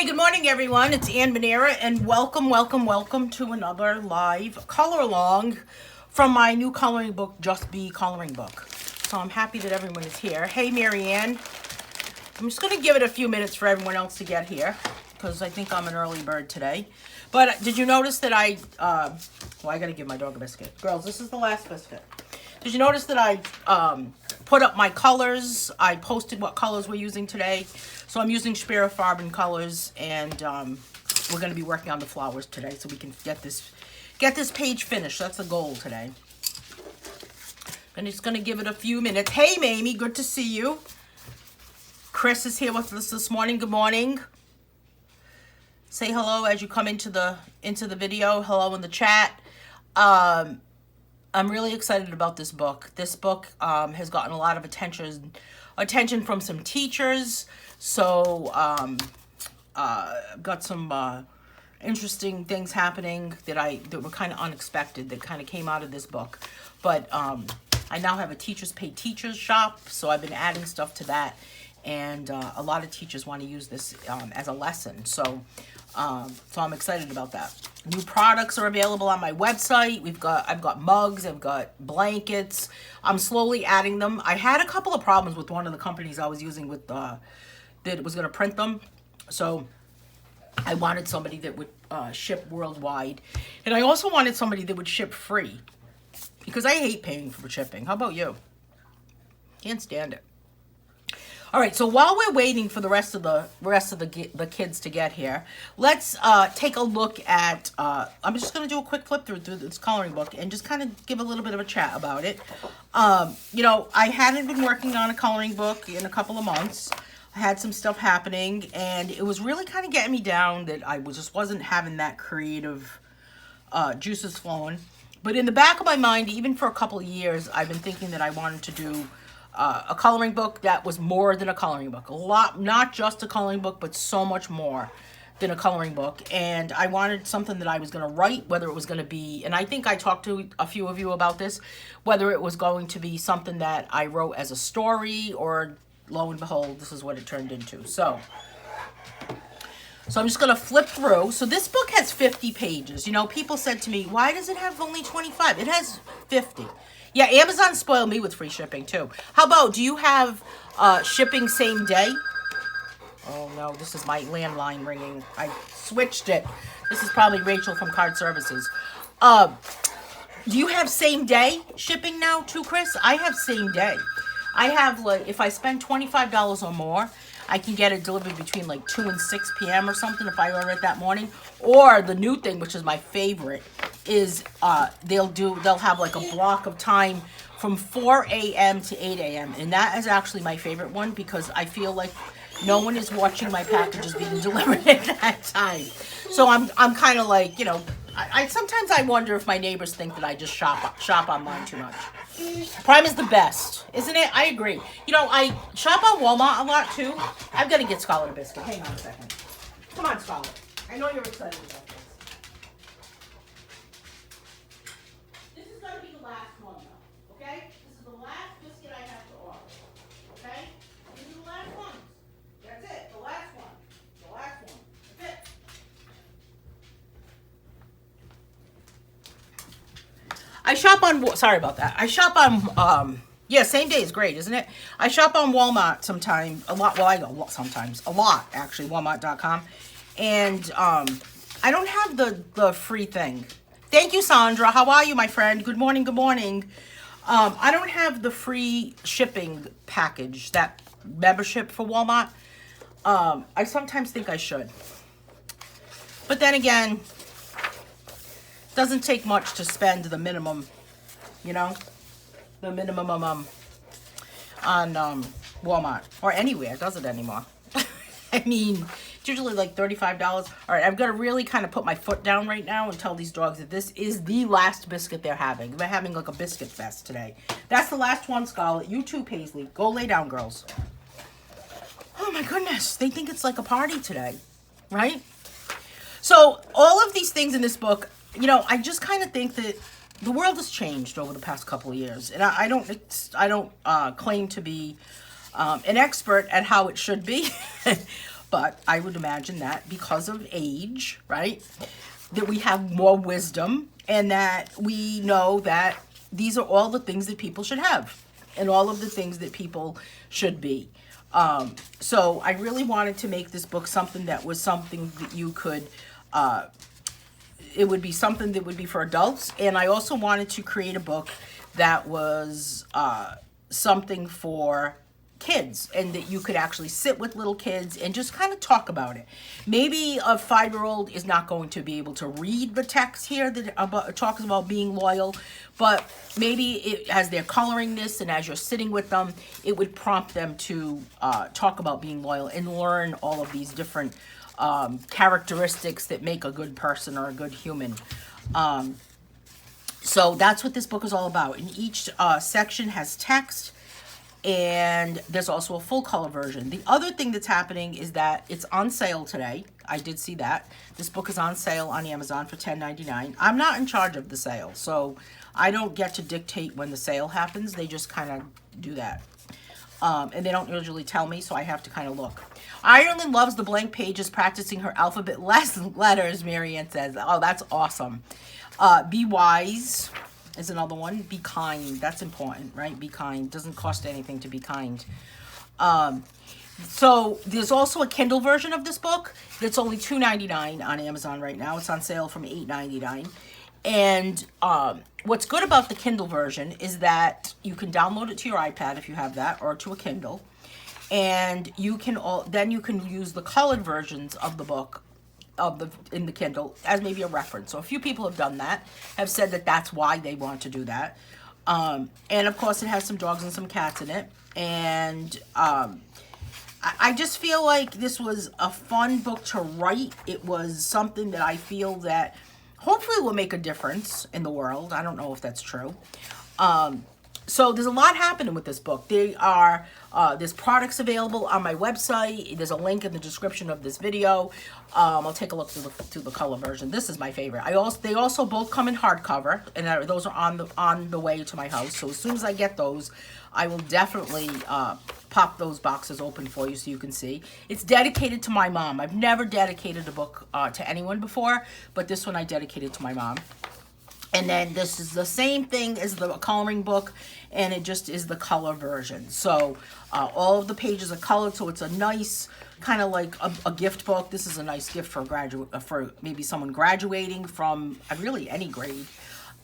Hey, good morning, everyone. It's Manera, and welcome to another live color along from my new coloring book, Just Be Coloring Book. So I'm happy that everyone is here. Hey, Marianne. I'm just going to give it a few minutes for everyone else to get here because I think I'm an early bird today. But did you notice that I got to give my dog a biscuit. Girls, this is the last biscuit. Did you notice that I put up my colors? I posted what colors we're using today. So I'm using Farben colors, and we're going to be working on the flowers today so we can get this page finished. That's the goal today. I'm just going to give it a few minutes. Hey, Mamie, good to see you. Chris is here with us this morning. Good morning. Say hello as you come into the video. Hello in the chat. I'm really excited about this book. This book has gotten a lot of attention from some teachers. So got some interesting things happening that were kind of unexpected, that kind of came out of this book. But I now have a Teachers Pay Teachers shop, so I've been adding stuff to that. And a lot of teachers want to use this as a lesson. So I'm excited about that. New products are available on my website. I've got mugs, I've got blankets. I'm slowly adding them. I had a couple of problems with one of the companies I was using with that was going to print them. So I wanted somebody that would ship worldwide. And I also wanted somebody that would ship free, because I hate paying for shipping. How about you? Can't stand it. All right, so while we're waiting for the rest of the kids to get here, let's take a look at. I'm just going to do a quick flip through this coloring book and just kind of give a little bit of a chat about it. I hadn't been working on a coloring book in a couple of months. I had some stuff happening, and it was really kind of getting me down that I just wasn't having that creative juices flowing. But in the back of my mind, even for a couple of years, I've been thinking that I wanted to do a coloring book that was more than a coloring book. Not just a coloring book, but so much more than a coloring book. And I wanted something that I was going to write, whether it was going to be, and I think I talked to a few of you about this, whether it was going to be something that I wrote as a story, or lo and behold, this is what it turned into. So I'm just going to flip through. So this book has 50 pages. People said to me, why does it have only 25? It has 50. Yeah, Amazon spoiled me with free shipping, too. How about, do you have shipping same day? Oh, no, this is my landline ringing. I switched it. This is probably Rachel from Card Services. Do you have same day shipping now, too, Chris? I have same day. I have, if I spend $25 or more, I can get it delivered between 2 and 6 p.m. or something if I order it that morning. Or the new thing, which is my favorite, is they'll have a block of time from 4 a.m. to 8 a.m. And that is actually my favorite one, because I feel like no one is watching my packages being delivered at that time. So I'm kind of I sometimes I wonder if my neighbors think that I just shop online too much. Prime is the best, isn't it? I agree. I shop on Walmart a lot too. I've got to get Scarlett a biscuit. Hang on a second. Come on, Scarlett. I know you're excited about this. This is going to be the last one, though. Okay? This is the last biscuit I have to order. Okay? This is the last one. That's it. The last one. The last one. That's it. I shop on, sorry about that. I shop on, same day is great, isn't it? I shop on Walmart sometimes, a lot. Well, I go sometimes, a lot, actually, Walmart.com. And I don't have the free thing. Thank you, Sandra. How are you, my friend? Good morning, good morning. I don't have the free shipping package, that membership for Walmart. I sometimes think I should. But then again, doesn't take much to spend the minimum, the minimum on Walmart or anywhere. Does it anymore? I mean, it's usually $35. All right, I've got to really kind of put my foot down right now and tell these dogs that this is the last biscuit they're having. They're having a biscuit fest today. That's the last one, Scarlett. You too, Paisley. Go lay down, girls. Oh my goodness, they think it's like a party today, right? So all of these things in this book, I just kind of think that the world has changed over the past couple of years, and I don't claim to be an expert at how it should be, But I would imagine that because of age, right, that we have more wisdom, and that we know that these are all the things that people should have and all of the things that people should be. So I really wanted to make this book something that was something that you could, it would be something that would be for adults. And I also wanted to create a book that was something for kids, and that you could actually sit with little kids and just kind of talk about it. Maybe a 5-year-old is not going to be able to read the text here that talks about being loyal, but maybe as they're coloring this and as you're sitting with them, it would prompt them to talk about being loyal and learn all of these different characteristics that make a good person or a good human. So that's what this book is all about. And each section has text, and there's also a full color version. The other thing that's happening is that it's on sale today. I did see that. This book is on sale on Amazon for $10.99. I'm not in charge of the sale, so I don't get to dictate when the sale happens. They just kind of do that. And they don't usually tell me, so I have to kind of look. Ireland loves the blank pages, practicing her alphabet letters, Marianne says. Oh, that's awesome. Be wise is another one. Be kind. That's important, right? Be kind. Doesn't cost anything to be kind. So there's also a Kindle version of this book that's only $2.99 on Amazon right now. It's on sale from $8.99. And what's good about the Kindle version is that you can download it to your iPad if you have that, or to a Kindle, and you can then you can use the colored versions of the book in the Kindle as maybe a reference. So a few people have done that, have said that that's why they want to do that. And of course it has some dogs and some cats in it. And I just feel like this was a fun book to write. It was something that I feel that hopefully will make a difference in the world. I don't know if that's true. So there's a lot happening with this book. There's products available on my website. There's a link in the description of this video. I'll take a look through the color version. This is my favorite. They also both come in hardcover, and those are on the way to my house. So as soon as I get those, I will definitely pop those boxes open for you so you can see. It's dedicated to my mom. I've never dedicated a book to anyone before, but this one I dedicated to my mom. And then this is the same thing as the coloring book, and it just is the color version. So all of the pages are colored, so it's a nice kind of like a gift book. This is a nice gift for for maybe someone graduating from really any grade,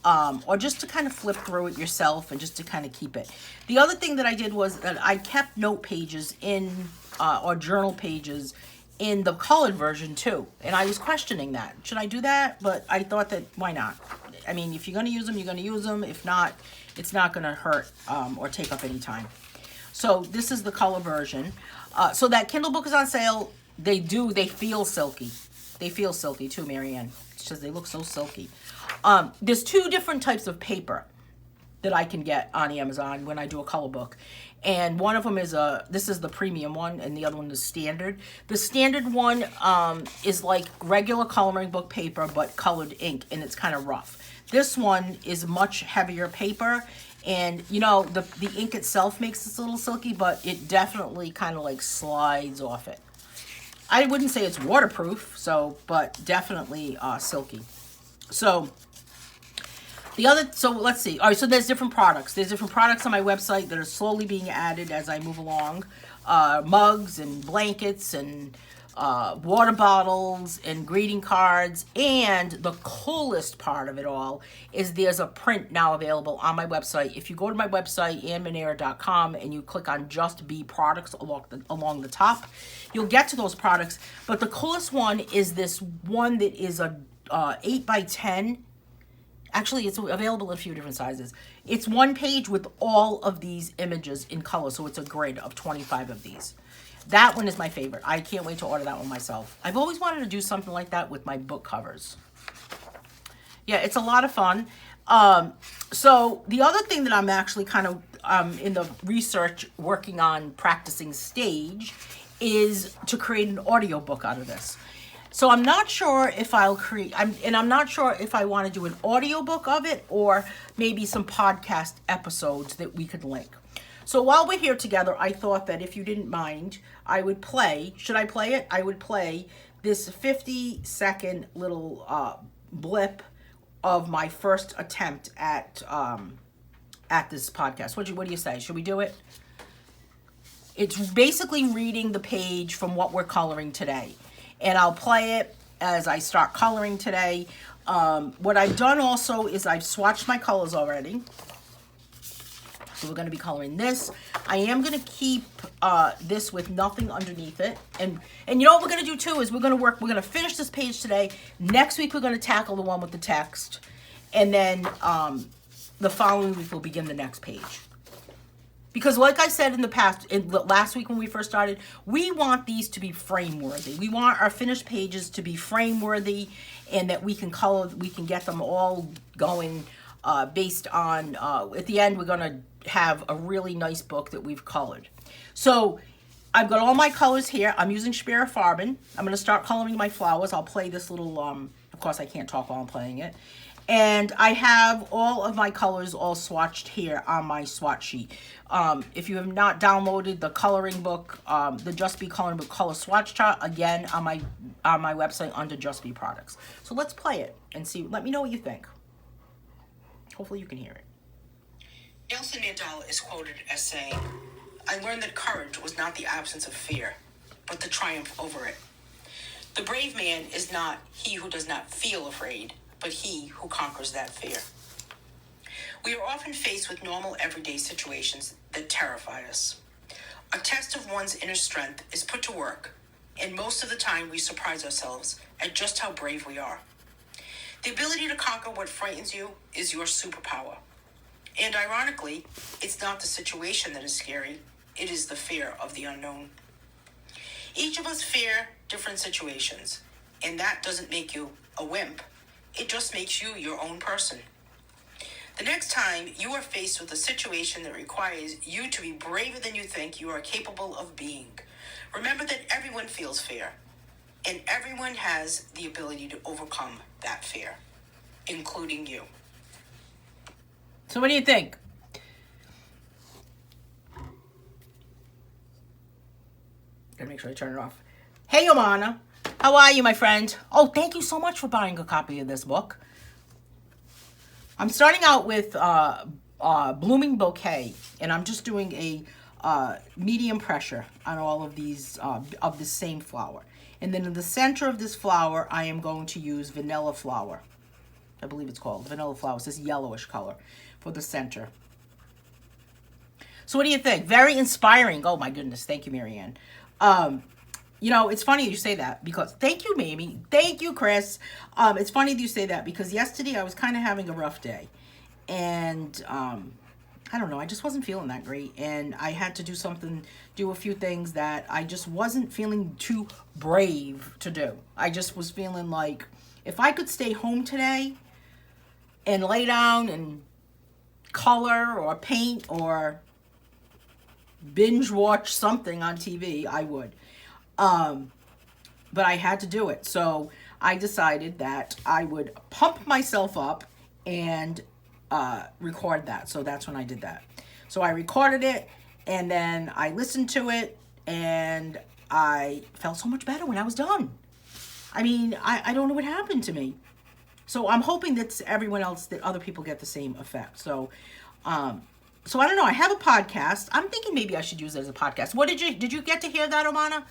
or just to kind of flip through it yourself and just to kind of keep it. The other thing that I did was that I kept note pages in or journal pages in the colored version too, and I was questioning that. Should I do that? But I thought that why not? I mean, if you're going to use them, you're going to use them. If not, it's not going to hurt or take up any time. So this is the color version. So that Kindle book is on sale. They feel silky. They feel silky too, Marianne. It's just they look so silky. There's 2 different types of paper that I can get on Amazon when I do a color book. And one of them is this is the premium one, and the other one is standard. The standard one is like regular coloring book paper, but colored ink, and it's kind of rough. This one is much heavier paper, and you know, the ink itself makes this a little silky, but it definitely kind of like slides off it. I wouldn't say it's waterproof, but definitely silky. So let's see. All right, so there's different products. There's different products on my website that are slowly being added as I move along. Mugs and blankets and water bottles and greeting cards. And the coolest part of it all is there's a print now available on my website. If you go to my website, Manera.com, and you click on Just Be Products along the top, you'll get to those products. But the coolest one is this one that is a 8x10. Actually, it's available in a few different sizes. It's one page with all of these images in color, so it's a grid of 25 of these. That one is my favorite. I can't wait to order that one myself. I've always wanted to do something like that with my book covers. Yeah, it's a lot of fun. So the other thing that I'm actually kind of in the research working on practicing stage is to create an audio book out of this. So I'm not sure if I'll I'm not sure if I want to do an audio book of it or maybe some podcast episodes that we could link. So while we're here together, I thought that if you didn't mind, I would play, should I play it? I would play this 50-second little blip of my first attempt at this podcast. What do you say? Should we do it? It's basically reading the page from what we're coloring today. And I'll play it as I start coloring today. What I've done also is I've swatched my colors already. So we're going to be coloring this. I am going to keep this with nothing underneath it. And you know what we're going to do too is we're going to finish this page today. Next week we're going to tackle the one with the text. And then the following week we'll begin the next page. Because like I said in the past, last week when we first started, we want these to be frame-worthy. We want our finished pages to be frame-worthy and that we can get them all going based on, at the end, we're going to have a really nice book that we've colored. So I've got all my colors here. I'm using Spear Farben. I'm going to start coloring my flowers. I'll play this little, of course I can't talk while I'm playing it. And I have all of my colors all swatched here on my swatch sheet. If you have not downloaded the coloring book, the Just Be Coloring Book Color Swatch Chart, again, on my website under Just Be Products. So let's play it and see. Let me know what you think. Hopefully you can hear it. Nelson Mandela is quoted as saying, "I learned that courage was not the absence of fear, but the triumph over it. The brave man is not he who does not feel afraid, but he who conquers that fear." We are often faced with normal everyday situations that terrify us. A test of one's inner strength is put to work, and most of the time we surprise ourselves at just how brave we are. The ability to conquer what frightens you is your superpower. And ironically, it's not the situation that is scary, it is the fear of the unknown. Each of us fear different situations, and that doesn't make you a wimp. It just makes you your own person. The next time you are faced with a situation that requires you to be braver than you think you are capable of being, remember that everyone feels fear, and everyone has the ability to overcome that fear, including you. So what do you think? Gotta make sure I turn it off. Hey, Omana. How are you, my friend? Oh, thank you so much for buying a copy of this book. I'm starting out with Blooming Bouquet, and I'm just doing a medium pressure on all of these, of the same flower. And then in the center of this flower, I am going to use Vanilla Flower. I believe it's called Vanilla Flower. It's this yellowish color for the center. So what do you think? Very inspiring. Oh, my goodness. Thank you, Marianne. You know, it's funny you say that because, thank you, Mamie. Thank you, Chris. It's funny that you say that because yesterday I was kind of having a rough day. And, I don't know, I just wasn't feeling that great. And I had to do a few things that I just wasn't feeling too brave to do. I just was feeling like if I could stay home today and lay down and color or paint or binge watch something on TV, I would. But I had to do it. So I decided that I would pump myself up and record that. So that's when I did that. So I recorded it and then I listened to it and I felt so much better when I was done. I mean, I don't know what happened to me. So I'm hoping that everyone else, that other people get the same effect. So I don't know. I have a podcast. I'm thinking maybe I should use it as a podcast. What did you get to hear that, Omana?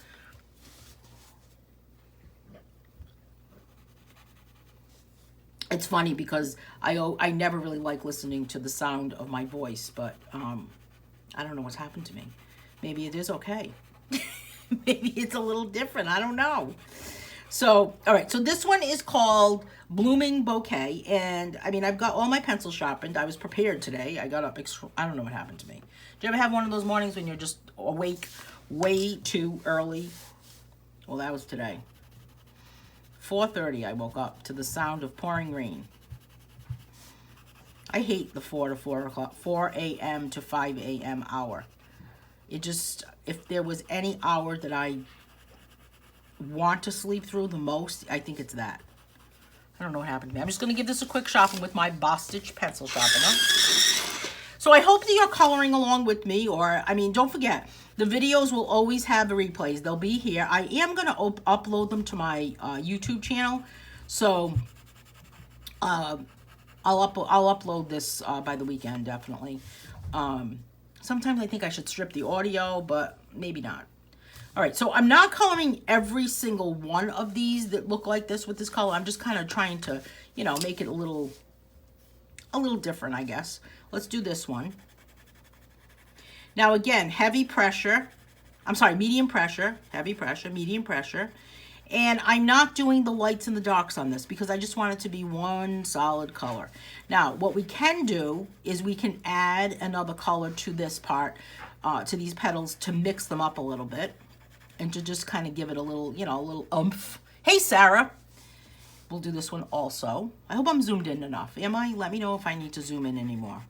It's funny because I never really like listening to the sound of my voice, but I don't know what's happened to me. Maybe it is okay. Maybe it's a little different. I don't know. So, all right. So this one is called Blooming Bouquet. And, I mean, I've got all my pencils sharpened. I was prepared today. I got up. I don't know what happened to me. Do you ever have one of those mornings when you're just awake way too early? Well, that was today. 4:30 I woke up to the sound of pouring rain. I hate the 4 a.m. to 5 a.m. hour. It just, if there was any hour that I want to sleep through the most, I think it's that. I don't know what happened to me. I'm just going to give this a quick sharpen with my Boss Stitch pencil sharpener. So I hope that you're coloring along with me, or, I mean, don't forget, the videos will always have the replays. They'll be here. I am going to upload them to my YouTube channel. So I'll upload this by the weekend, definitely. Sometimes I think I should strip the audio, but maybe not. All right, so I'm not coloring every single one of these that look like this with this color. I'm just kind of trying to, you know, make it a little different, I guess. Let's do this one. Now again, medium pressure, heavy pressure, medium pressure. And I'm not doing the lights and the darks on this because I just want it to be one solid color. Now, what we can do is we can add another color to this part, to these petals, to mix them up a little bit and to just kind of give it a little, you know, a little oomph. Hey, Sarah. We'll do this one also. I hope I'm zoomed in enough. Am I? Let me know if I need to zoom in anymore.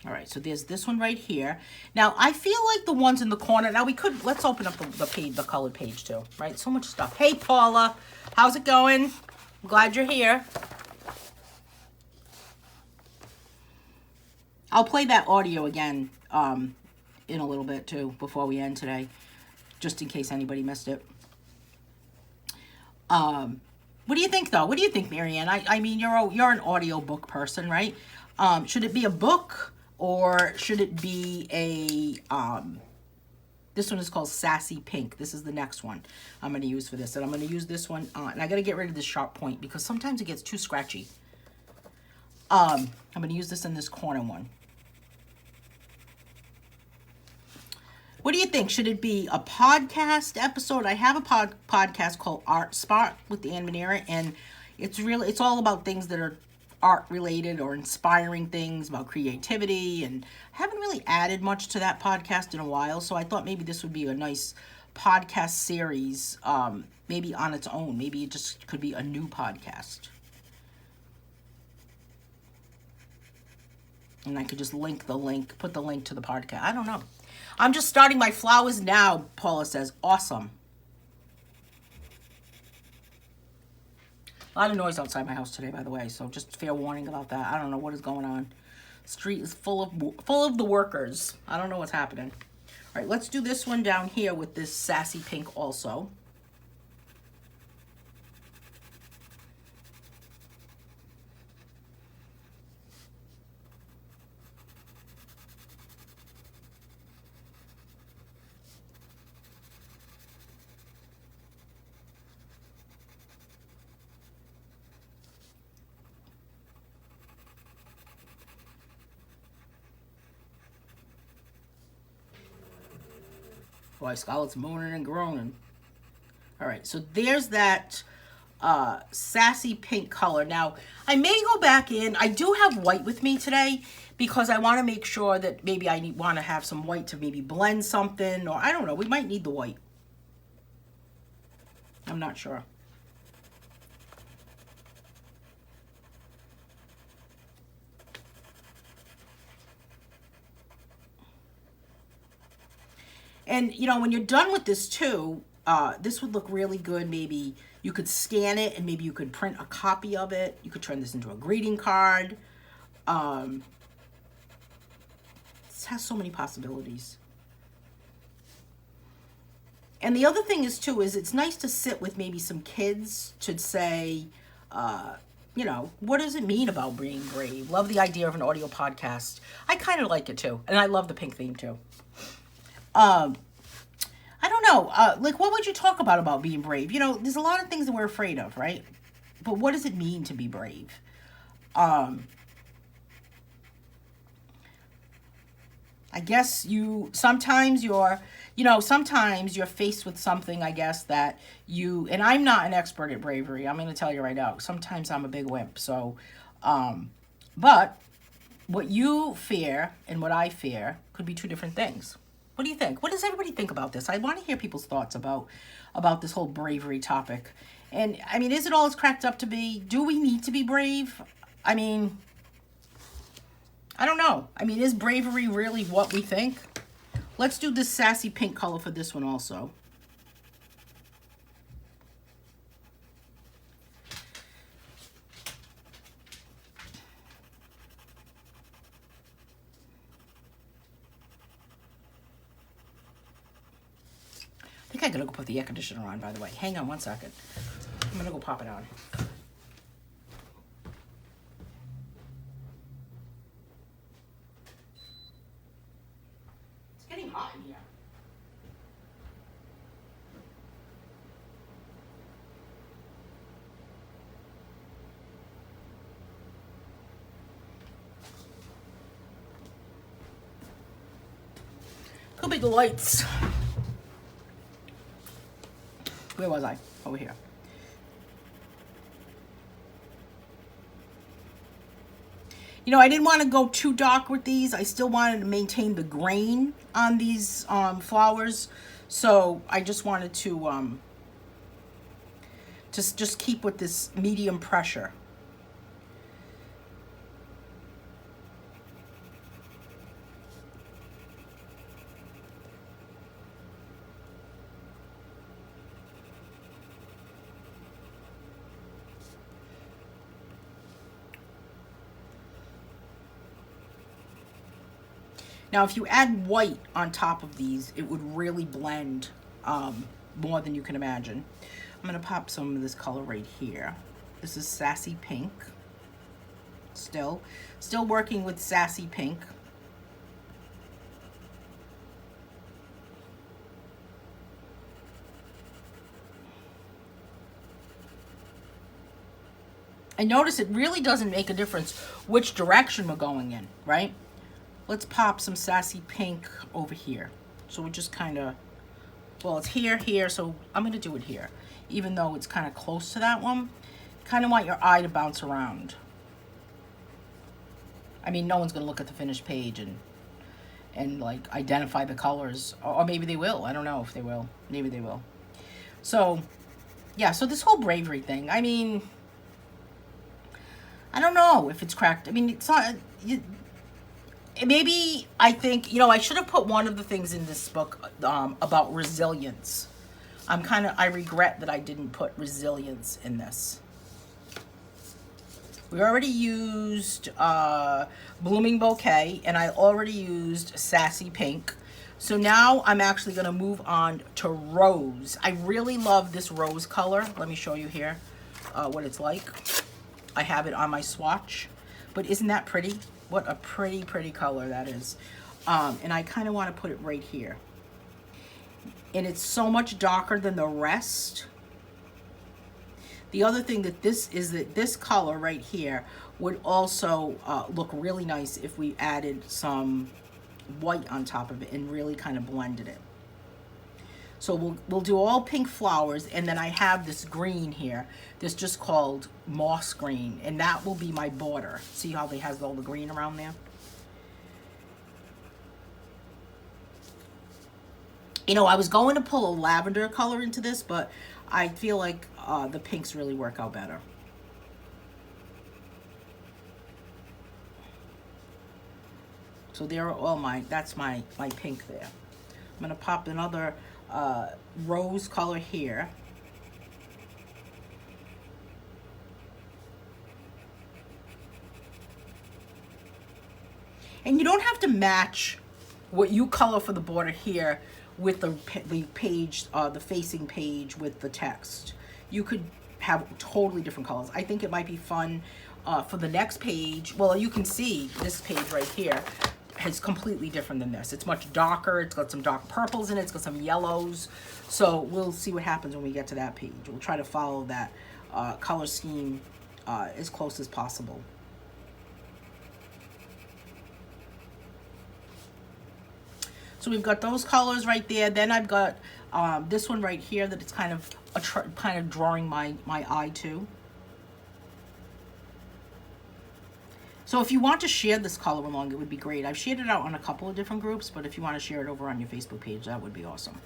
All right, so there's this one right here. Now, I feel like the ones in the corner, now let's open up the page, the colored page too, right? So much stuff. Hey, Paula, how's it going? I'm glad you're here. I'll play that audio again in a little bit too, before we end today, just in case anybody missed it. What do you think, though? What do you think, Marianne? I mean, you're an audio book person, right? Should it be a book? Or should it be a, this one is called Sassy Pink. This is the next one I'm going to use for this. And I'm going to use this one, and I got to get rid of this sharp point because sometimes it gets too scratchy. I'm going to use this in this corner one. What do you think? Should it be a podcast episode? I have a podcast called Art Spot with Manera, and it's all about things that are art related or inspiring things, about creativity, and I haven't really added much to that podcast in a while, so I thought maybe this would be a nice podcast series, maybe on its own. Maybe it just could be a new podcast. And I could just put the link to the podcast. I don't know. I'm just starting my flowers now, Paula says. Awesome. A lot of noise outside my house today, by the way, so just fair warning about that. I don't know what is going on. The street is full of the workers. I don't know what's happening. All right, let's do this one down here with this Sassy Pink also. Boy, Scarlett's moaning and groaning. All right, so there's that Sassy Pink color. Now, I may go back in. I do have white with me today because I want to make sure that maybe I want to have some white to maybe blend something, or I don't know. We might need the white. I'm not sure. And, you know, when you're done with this too, this would look really good. Maybe you could scan it and maybe you could print a copy of it. You could turn this into a greeting card. This has so many possibilities. And the other thing is too, is it's nice to sit with maybe some kids to say, you know, what does it mean about being brave? Love the idea of an audio podcast. I kind of like it too. And I love the pink theme too. I don't know, like, what would you talk about being brave? You know, there's a lot of things that we're afraid of, right? But what does it mean to be brave? I guess sometimes you're faced with something, I guess, that and I'm not an expert at bravery. I'm going to tell you right now. Sometimes I'm a big wimp. So, but what you fear and what I fear could be two different things. What do you think? What does everybody think about this? I want to hear people's thoughts about this whole bravery topic. And I mean, is it all it's cracked up to be? Do we need to be brave? I mean, I don't know. I mean, is bravery really what we think? Let's do this sassy pink color for this one also. I think I gotta go put the air conditioner on, by the way. Hang on one second. I'm gonna go pop it on. It's getting hot in here. Could be the lights. Where was I? Over here. You know, I didn't want to go too dark with these. I still wanted to maintain the grain on these flowers. So I just wanted to just keep with this medium pressure. Now, if you add white on top of these, it would really blend more than you can imagine. I'm going to pop some of this color right here. This is Sassy Pink. Still working with Sassy Pink. And notice it really doesn't make a difference which direction we're going in, right? Let's pop some Sassy Pink over here. So we just kind of, well, it's here, so I'm going to do it here. Even though it's kind of close to that one, kind of want your eye to bounce around. I mean, no one's going to look at the finished page and like identify the colors. Or maybe they will. I don't know if they will. Maybe they will. So, yeah, so this whole bravery thing, I mean, I don't know if it's cracked. I mean, it's not... Maybe, I think, you know, I should have put one of the things in this book about resilience. I regret that I didn't put resilience in this. We already used Blooming Bouquet, and I already used Sassy Pink. So now I'm actually going to move on to Rose. I really love this rose color. Let me show you here what it's like. I have it on my swatch. But isn't that pretty? What a pretty, pretty color that is. And I kind of want to put it right here. And it's so much darker than the rest. The other thing that this is that this color right here would also look really nice if we added some white on top of it and really kind of blended it. So we'll do all pink flowers, and then I have this green here. This just called moss green, and that will be my border. See how it has all the green around there? You know, I was going to pull a lavender color into this, but I feel like the pinks really work out better. So there are all that's my pink there. I'm gonna pop another rose color here. And you don't have to match what you color for the border here with the page, the facing page with the text. You could have totally different colors. I think it might be fun for the next page. Well, you can see this page right here is completely different than this. It's much darker. It's got some dark purples in it. It's got some yellows. So we'll see what happens when we get to that page. We'll try to follow that color scheme as close as possible. So we've got those colors right there. Then I've got this one right here that it's kind of drawing my eye to. So if you want to share this color along, it would be great. I've shared it out on a couple of different groups, but if you want to share it over on your Facebook page, that would be awesome.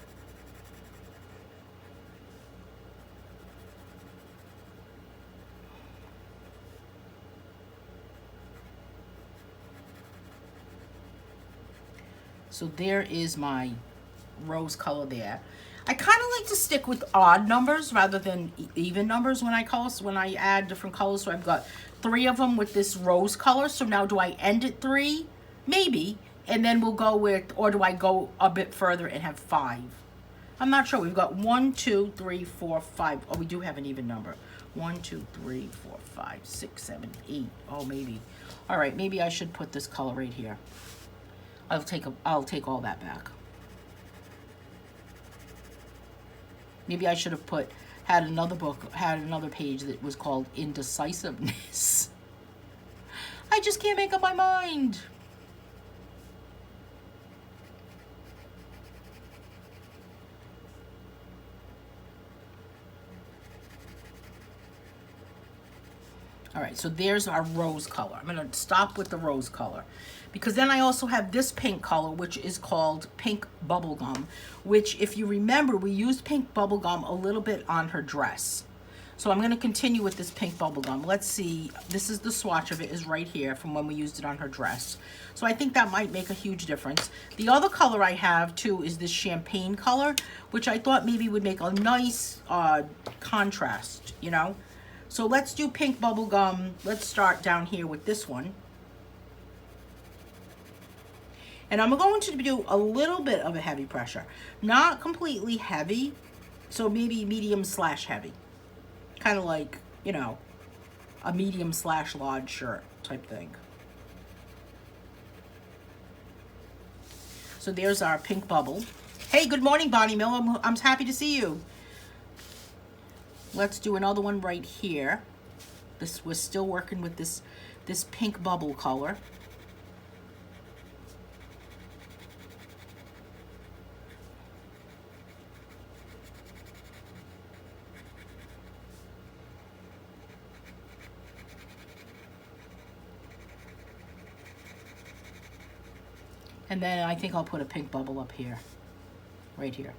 So there is my rose color there. I kind of like to stick with odd numbers rather than even numbers when I add different colors. So I've got 3 of them with this rose color. So now do I end at 3? Maybe. And then we'll go with, or do I go a bit further and have 5? I'm not sure. We've got 1, 2, 3, 4, 5. Oh, we do have an even number. 1, 2, 3, 4, 5, 6, 7, 8. Oh, maybe. All right, maybe I should put this color right here. I'll take all that back. Maybe I should have had another page that was called Indecisiveness. I just can't make up my mind. All right, so there's our rose color. I'm gonna stop with the rose color because then I also have this pink color, which is called Pink Bubblegum, which if you remember, we used Pink Bubblegum a little bit on her dress. So I'm gonna continue with this Pink Bubblegum. Let's see, this is the swatch of it is right here from when we used it on her dress. So I think that might make a huge difference. The other color I have too is this champagne color, which I thought maybe would make a nice contrast, you know? So let's do Pink Bubblegum. Let's start down here with this one. And I'm going to do a little bit of a heavy pressure. Not completely heavy, so maybe medium/heavy. Kind of like, you know, a medium/large shirt type thing. So there's our pink bubble. Hey, good morning, Bonnie Mill. I'm happy to see you. Let's do another one right here. We're still working with this pink bubble color. And then I think I'll put a pink bubble up here, right here.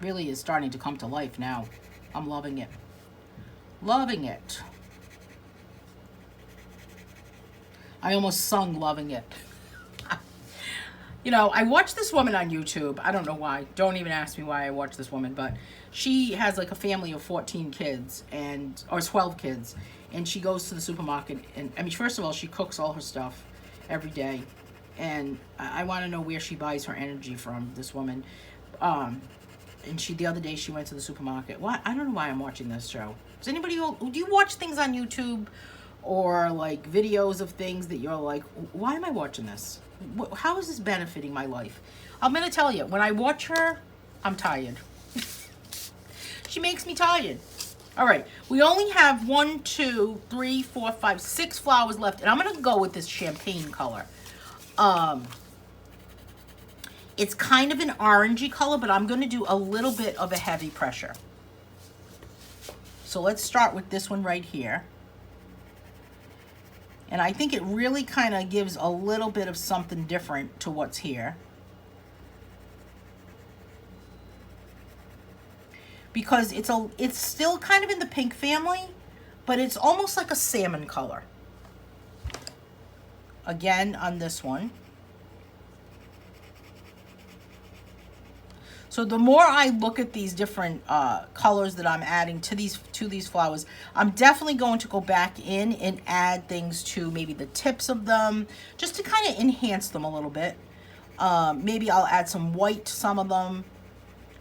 Really is starting to come to life now. I'm loving it. Loving it. I almost sung loving it. You know, I watched this woman on YouTube. I don't know why. Don't even ask me why I watched this woman, but she has like a family of 14 kids or 12 kids. And she goes to the supermarket and, I mean, first of all, she cooks all her stuff every day. And I want to know where she buys her energy from, this woman. And the other day she went to the supermarket. What? I don't know why I'm watching this show. Does anybody, do you watch things on YouTube or like videos of things that you're like, why am I watching this? How is this benefiting my life? I'm going to tell you, when I watch her, I'm tired. She makes me tired. All right, we only have 1, 2, 3, 4, 5, 6 flowers left, and I'm going to go with this champagne color. It's kind of an orangey color, but I'm going to do a little bit of a heavy pressure. So let's start with this one right here. And I think it really kind of gives a little bit of something different to what's here. Because it's still kind of in the pink family, but it's almost like a salmon color. Again, on this one. So the more I look at these different colors that I'm adding to these flowers, I'm definitely going to go back in and add things to maybe the tips of them, just to kind of enhance them a little bit. Maybe I'll add some white to some of them,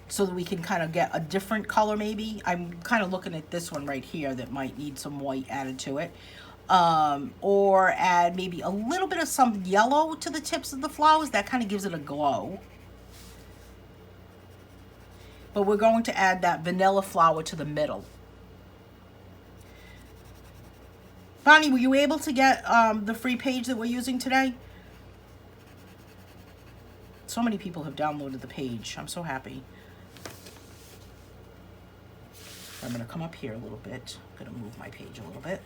so that we can kind of get a different color maybe. I'm kind of looking at this one right here that might need some white added to it. Or add maybe a little bit of some yellow to the tips of the flowers. That kind of gives it a glow. But we're going to add that vanilla flower to the middle. Bonnie, were you able to get the free page that we're using today? So many people have downloaded the page. I'm so happy. I'm going to come up here a little bit. I'm going to move my page a little bit.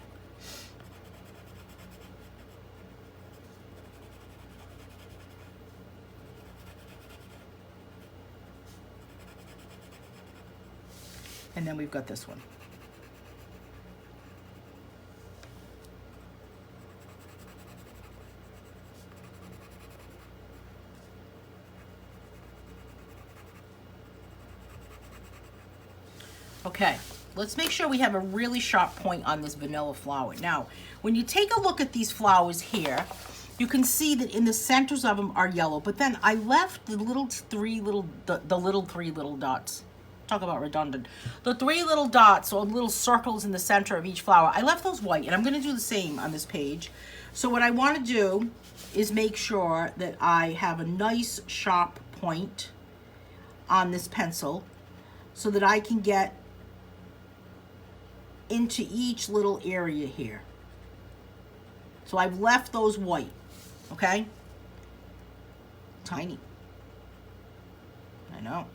And then we've got this one. Okay, let's make sure we have a really sharp point on this vanilla flower. Now, when you take a look at these flowers here, you can see that in the centers of them are yellow, but then I left the little three little dots. Talk about redundant. The 3 little dots or little circles in the center of each flower, I left those white, and I'm gonna do the same on this page. So what I wanna do is make sure that I have a nice sharp point on this pencil so that I can get into each little area here. So I've left those white, okay? Tiny. I know.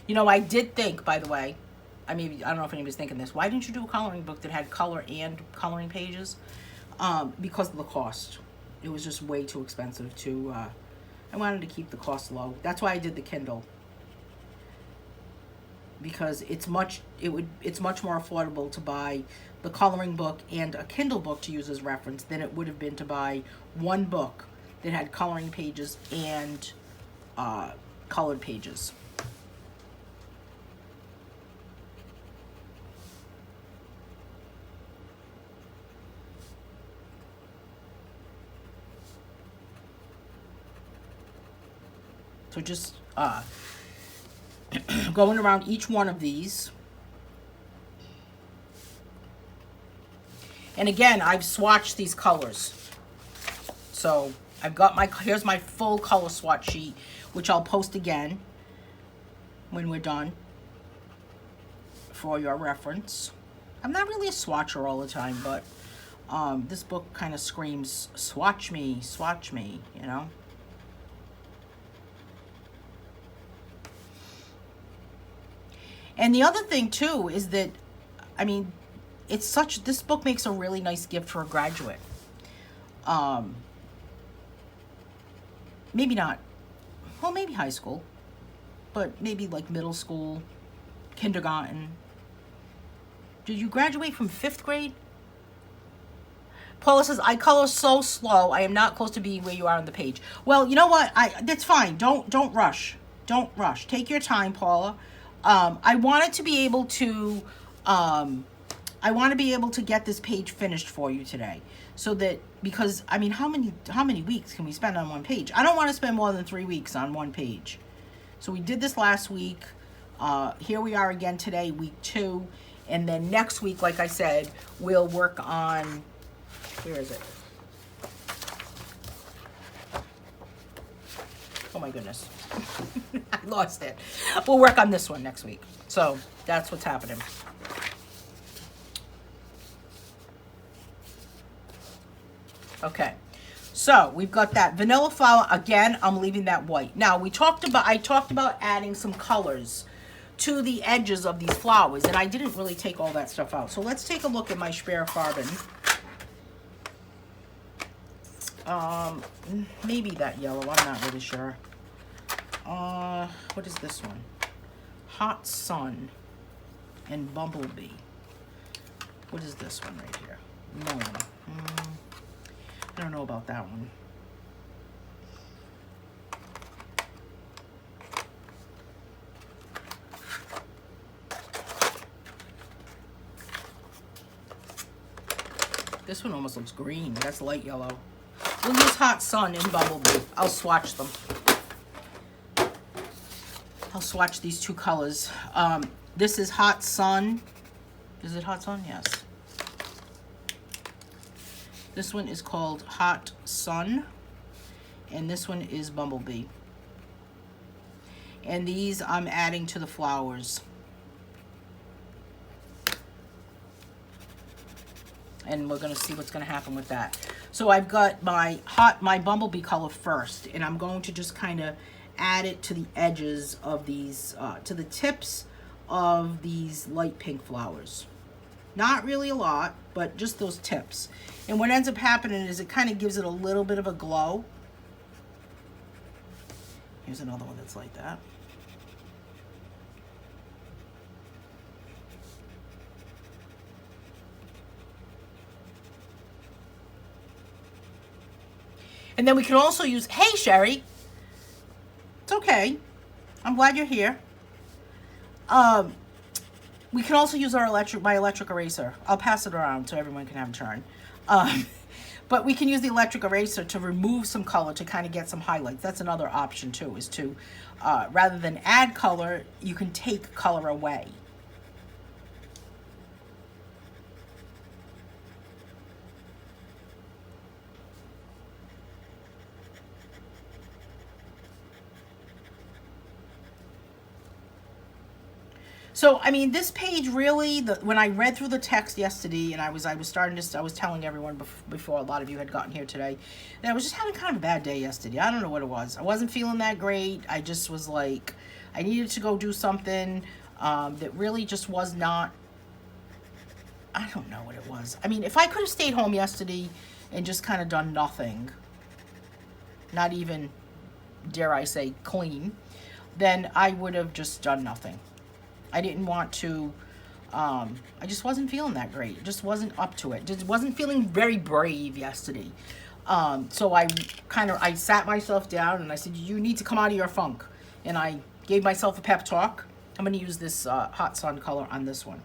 You know, I did think, by the way, I don't know if anybody's thinking this, why didn't you do a coloring book that had color and coloring pages? Because of the cost. It was just way too expensive to, I wanted to keep the cost low. That's why I did the Kindle. Because it's much more affordable to buy the coloring book and a Kindle book to use as reference than it would have been to buy one book that had coloring pages and colored pages. So just going around each one of these. And again, I've swatched these colors. So I've got here's my full color swatch sheet, which I'll post again when we're done for your reference. I'm not really a swatcher all the time, but this book kind of screams, swatch me, you know? And the other thing too is that, I mean, this book makes a really nice gift for a graduate. Maybe not, well, maybe high school, but maybe like middle school, kindergarten. Did you graduate from 5th grade? Paula says, I color so slow. I am not close to being where you are on the page. Well, you know what? That's fine. Don't rush. Don't rush. Take your time, Paula. I wanted to be able to, get this page finished for you today. So that, because, I mean, how many weeks can we spend on one page? I don't want to spend more than 3 weeks on one page. So we did this last week. Here we are again today, week 2. And then next week, like I said, we'll work on, where is it? Oh my goodness. I lost it. We'll work on this one next week. So that's what's happening. Okay. So we've got that vanilla flower. Again, I'm leaving that white. Now I talked about adding some colors to the edges of these flowers, and I didn't really take all that stuff out. So let's take a look at my Sperrfarben. Maybe that yellow, I'm not really sure. What is this one? Hot Sun and Bumblebee. What is this one right here? No. I don't know about that one. This one almost looks green. That's light yellow. We'll use Hot Sun and Bumblebee. I'll swatch them. I'll swatch these two colors. This is Hot Sun. Is it Hot Sun? Yes. This one is called Hot Sun. And this one is Bumblebee. And these I'm adding to the flowers. And we're going to see what's going to happen with that. So I've got my Bumblebee color first, and I'm going to just kind of add it to the edges of these, to the tips of these light pink flowers. Not really a lot, but just those tips. And what ends up happening is it kind of gives it a little bit of a glow. Here's another one that's like that. And then we can also use, hey, Sherry. It's okay. I'm glad you're here. We can also use my electric eraser. I'll pass it around so everyone can have a turn. But we can use the electric eraser to remove some color to kind of get some highlights. That's another option too, is to, rather than add color, you can take color away. So, I mean, this page really, when I read through the text yesterday, and I was telling everyone before a lot of you had gotten here today, that I was just having kind of a bad day yesterday. I don't know what it was. I wasn't feeling that great. I just was like, I needed to go do something that really just was not, I don't know what it was. I mean, if I could have stayed home yesterday and just kind of done nothing, not even, dare I say, clean, then I would have just done nothing. I didn't want to, I just wasn't feeling that great. Just wasn't up to it. Just wasn't feeling very brave yesterday. So I sat myself down and I said, you need to come out of your funk. And I gave myself a pep talk. I'm going to use this Hot Sun color on this one.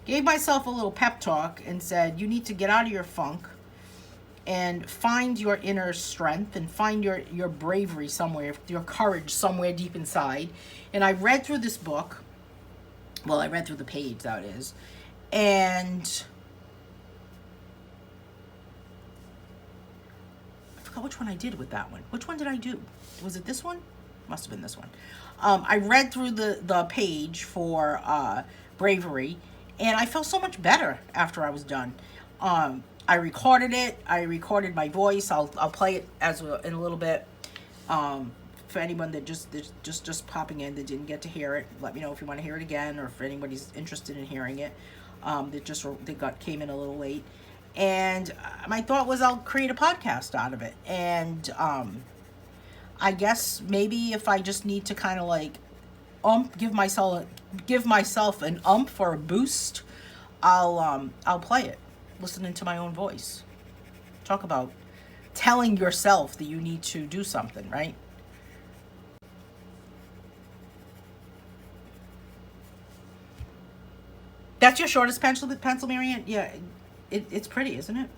Gave myself a little pep talk and said, you need to get out of your funk and find your inner strength and find your bravery somewhere, your courage somewhere deep inside. And I read through this book. Well, I read through the page, that is. And I forgot which one I did with that one. Which one did I do? Was it this one? Must have been this one. I read through the page for bravery, and I felt so much better after I was done. I recorded it. I recorded my voice. I'll play it in a little bit. For anyone that just popping in that didn't get to hear it, let me know if you want to hear it again, or if anybody's interested in hearing it, came in a little late. And my thought was I'll create a podcast out of it. And I guess maybe if I just need to kind of like give myself an for a boost, I'll play it, listening to my own voice. Talk about telling yourself that you need to do something, right? That's your shortest pencil, Marianne? Yeah, it's pretty, isn't it?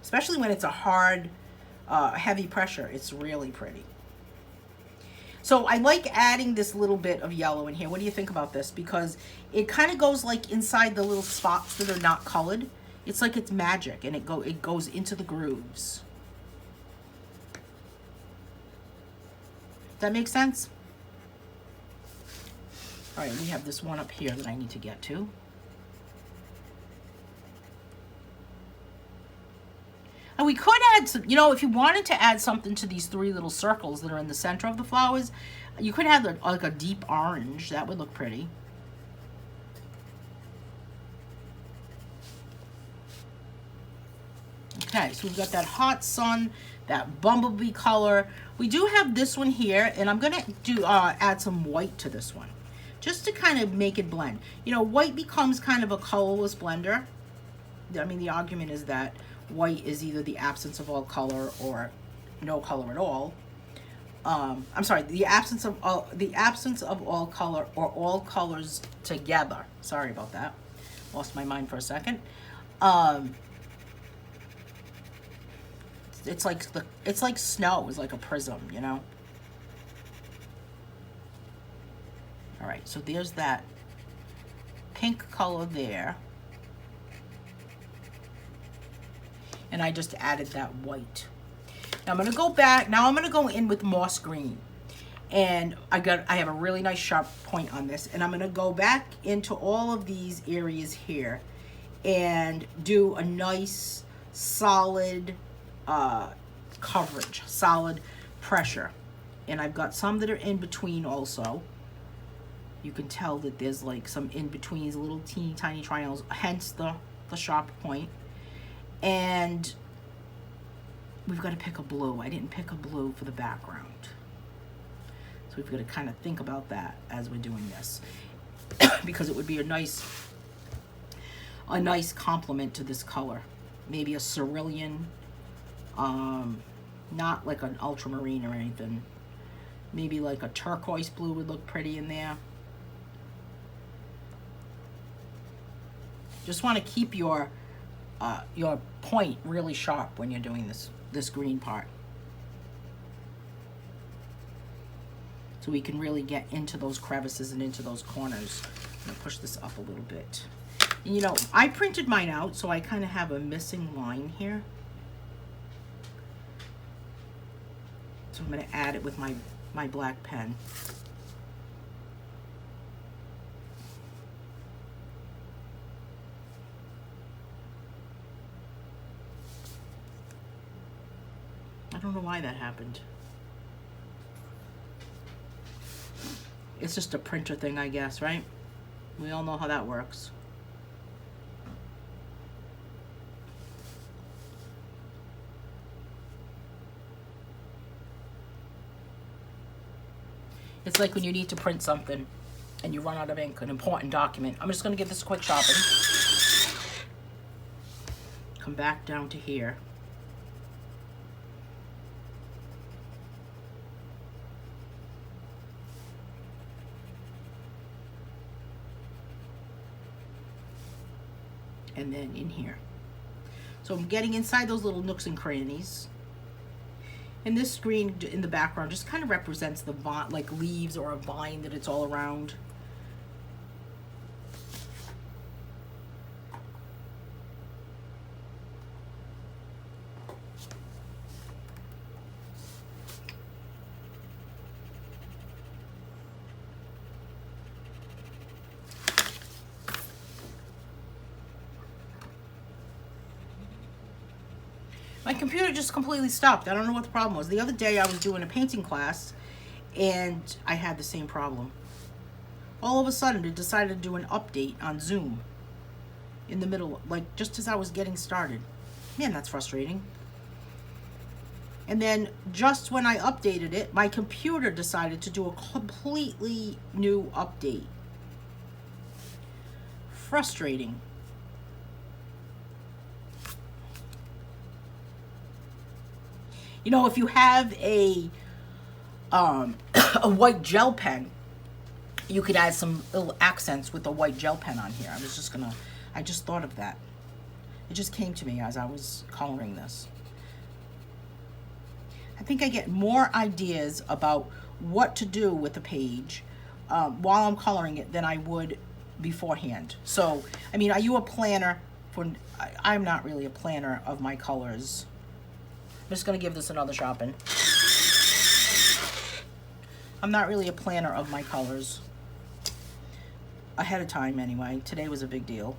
Especially when it's a hard, heavy pressure. It's really pretty. So I like adding this little bit of yellow in here. What do you think about this? Because it kind of goes like inside the little spots that are not colored. It's like it's magic, and it goes into the grooves. Does that make sense? All right, we have this one up here that I need to get to. And we could add some, if you wanted to add something to these three little circles that are in the center of the flowers, you could have like a deep orange. That would look pretty. Okay, so we've got that Hot Sun, that bumblebee color. We do have this one here, and I'm gonna add some white to this one, just to kind of make it blend. White becomes kind of a colorless blender. I mean, the argument is that white is either the absence of all color or no color at all. I'm sorry, the absence of all color or all colors together. Sorry about that. Lost my mind for a second. It's like snow is like a prism, All right, so there's that pink color there. And I just added that white. Now I'm gonna go back, now I'm gonna go in with moss green. And I have a really nice sharp point on this, and I'm gonna go back into all of these areas here and do a nice solid coverage, solid pressure. And I've got some that are in between also. You can tell that there's like some in-betweens, little teeny tiny triangles, hence the sharp point. And we've got to pick a blue. I didn't pick a blue for the background. So we've got to kind of think about that as we're doing this. Because it would be a nice complement to this color. Maybe a cerulean Not like an ultramarine or anything. Maybe like a turquoise blue would look pretty in there. Just want to keep your point really sharp when you're doing this green part, so we can really get into those crevices and into those corners. I'm gonna push this up a little bit. And you know, I printed mine out, so I kind of have a missing line here. So I'm gonna add it with my black pen. I don't know why that happened. It's just a printer thing, I guess, right? We all know how that works. It's like when you need to print something and you run out of ink, an important document. I'm just going to give this a quick sharpen. Come back down to here. And then in here. So I'm getting inside those little nooks and crannies. And this green in the background just kind of represents the vine, like leaves or a vine that it's all around. My computer just completely stopped. I don't know what the problem was. The other day I was doing a painting class and I had the same problem. All of a sudden it decided to do an update on Zoom in the middle, like just as I was getting started. Man, that's frustrating. And then just when I updated it, my computer decided to do a completely new update. Frustrating. You know, if you have a a white gel pen, you could add some little accents with a white gel pen on here. I just thought of that. It just came to me as I was coloring this. I think I get more ideas about what to do with the page while I'm coloring it than I would beforehand. So, I mean, are you a planner? I'm not really a planner of my colors. I'm just going to give this another sharpen. I'm not really a planner of my colors. Ahead of time, anyway. Today was a big deal.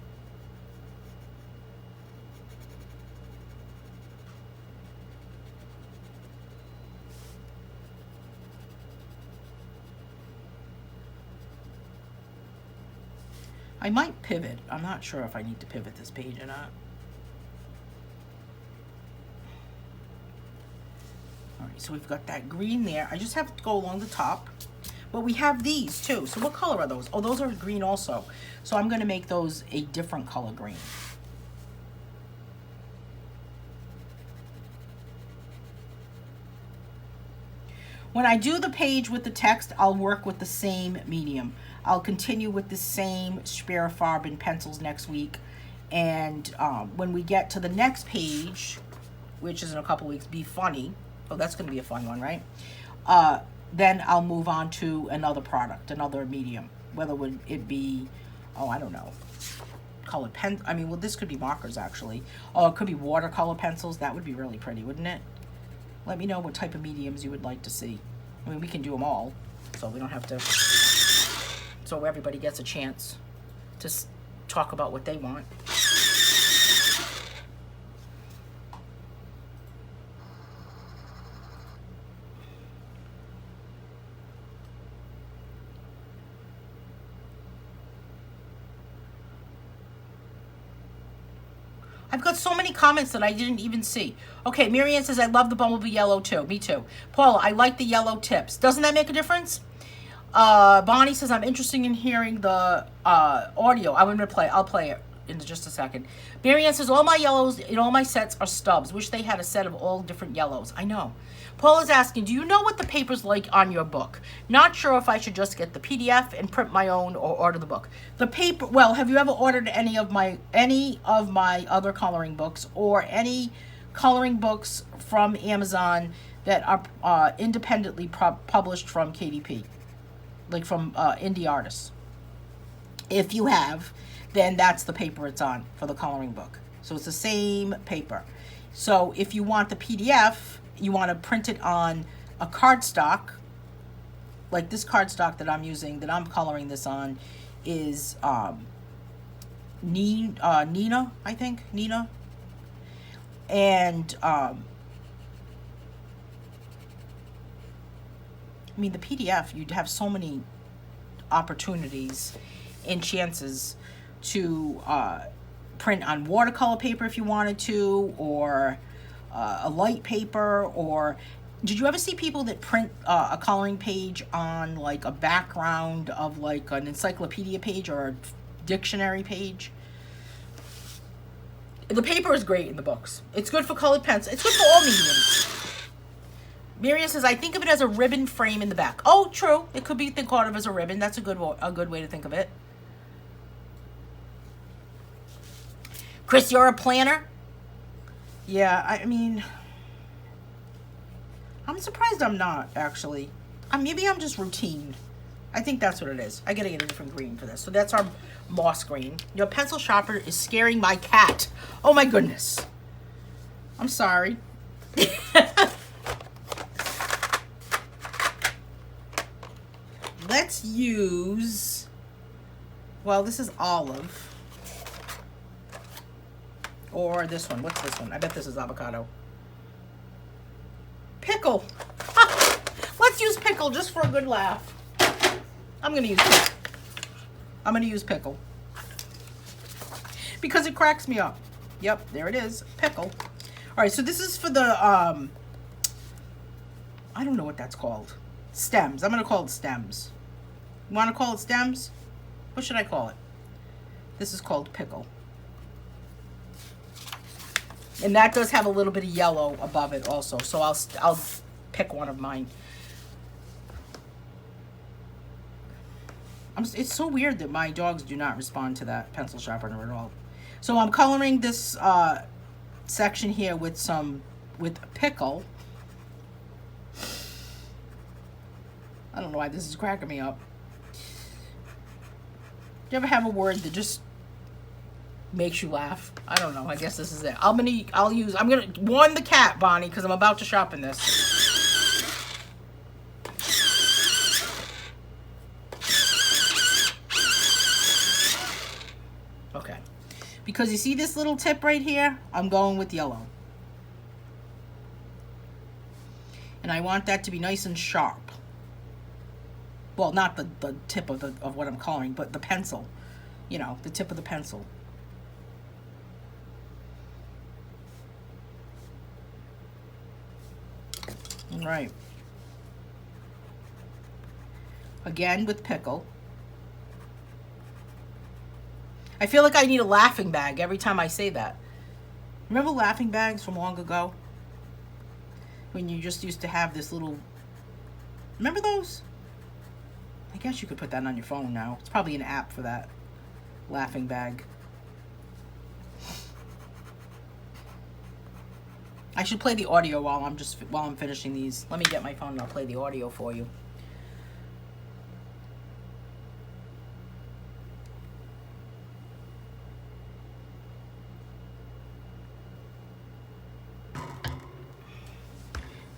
I might pivot. I'm not sure if I need to pivot this page or not. So we've got that green there. I just have to go along the top. But we have these too. So what color are those? Oh, those are green also. So I'm going to make those a different color green. When I do the page with the text, I'll work with the same medium. I'll continue with the same Sperfarben pencils next week. And when we get to the next page, which is in a couple weeks, Be Funny. Oh, that's going to be a fun one, right? Then I'll move on to another product, another medium. Whether it be, oh, I don't know, colored pen. I mean, well, this could be markers, actually. Oh, it could be watercolor pencils. That would be really pretty, wouldn't it? Let me know what type of mediums you would like to see. I mean, we can do them all, so we don't have to, so everybody gets a chance to talk about what they want. I've got so many comments that I didn't even see. Okay, Marianne says, I love the bumblebee yellow too. Me too. Paula, I like the yellow tips. Doesn't that make a difference? Bonnie says, I'm interested in hearing the audio. I'll play it in just a second. Marianne says, all my yellows in all my sets are stubs. Wish they had a set of all different yellows. I know. Paul is asking, do you know what the paper's like on your book? Not sure if I should just get the PDF and print my own or order the book. The paper, well, have you ever ordered any of my other coloring books or any coloring books from Amazon that are independently published from KDP, like from indie artists? If you have, then that's the paper it's on for the coloring book. So it's the same paper. So if you want the PDF, you want to print it on a cardstock, like this cardstock that I'm using, that I'm coloring this on, is Nina, I think, Nina. And I mean, the PDF, you'd have so many opportunities and chances to print on watercolor paper if you wanted to, or a light paper. Or did you ever see people that print a coloring page on like a background of like an encyclopedia page or a dictionary page? The paper is great in the books. It's good for colored pencil. It's good for all mediums. Miriam says, I think of it as a ribbon frame in the back. Oh, true. It could be thought of as a ribbon. That's a good way to think of it. Chris, you're a planner? Yeah, I mean, I'm surprised I'm not, actually. Maybe I'm just routine. I think that's what it is. I gotta get a different green for this. So that's our moss green. Your pencil sharpener is scaring my cat. Oh my goodness. I'm sorry. Let's use, well, this is olive. Or this one. What's this one? I bet this is avocado. Pickle. Let's use pickle just for a good laugh. I'm going to use pickle. I'm going to use pickle. Because it cracks me up. Yep, there it is. Pickle. All right, so this is for the, I don't know what that's called. Stems. I'm going to call it stems. You want to call it stems? What should I call it? This is called pickle. And that does have a little bit of yellow above it also. So I'll pick one of mine. It's so weird that my dogs do not respond to that pencil sharpener at all. So I'm coloring this section here with pickle. I don't know why this is cracking me up. Do you ever have a word that just makes you laugh? I don't know. I guess this is it. I'm gonna warn the cat, Bonnie, because I'm about to sharpen this. Okay. Because you see this little tip right here? I'm going with yellow. And I want that to be nice and sharp. Well, not the tip of what I'm coloring, but the pencil. You know, the tip of the pencil. All right. Again with pickle. I feel like I need a laughing bag every time I say that. Remember laughing bags from long ago? When you just used to have this little... Remember those? I guess you could put that on your phone now. It's probably an app for that. Laughing bag. I should play the audio while I'm finishing these. Let me get my phone and I'll play the audio for you.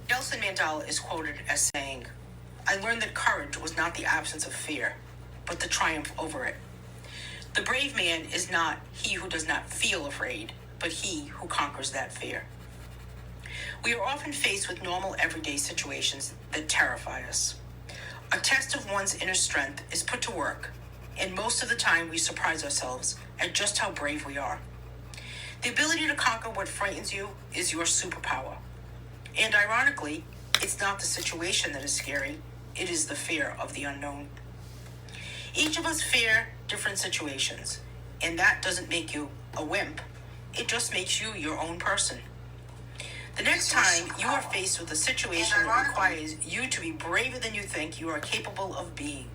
Nelson Mandela is quoted as saying, I learned that courage was not the absence of fear, but the triumph over it. The brave man is not he who does not feel afraid, but he who conquers that fear. We are often faced with normal everyday situations that terrify us. A test of one's inner strength is put to work, and most of the time we surprise ourselves at just how brave we are. The ability to conquer what frightens you is your superpower. And ironically, it's not the situation that is scary, it is the fear of the unknown. Each of us fear different situations, And that doesn't make you a wimp. It just makes you your own person. The next time you are faced with a situation that requires you to be braver than you think you are capable of being,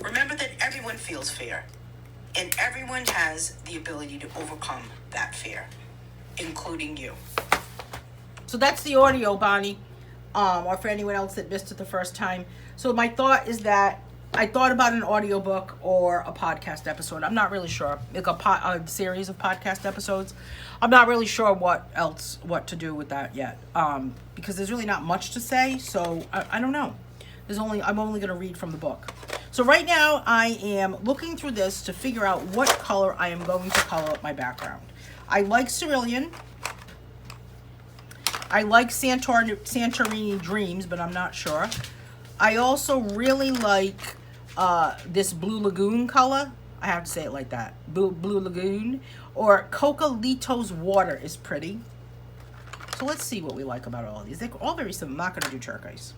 remember that everyone feels fear, and everyone has the ability to overcome that fear, including you. So that's the audio, Bonnie, or for anyone else that missed it the first time. So my thought is that I thought about an audiobook or a podcast episode. I'm not really sure. Like a series of podcast episodes. I'm not really sure what to do with that yet. Because there's really not much to say. So I don't know. I'm only going to read from the book. So right now I am looking through this to figure out what color I am going to color up my background. I like cerulean. I like Santorini Dreams, but I'm not sure. I also really like this Blue Lagoon color. I have to say it like that. Blue Lagoon. Or Cocolitos Water is pretty. So let's see what we like about all of these. They're all very similar. I'm not going to do turquoise.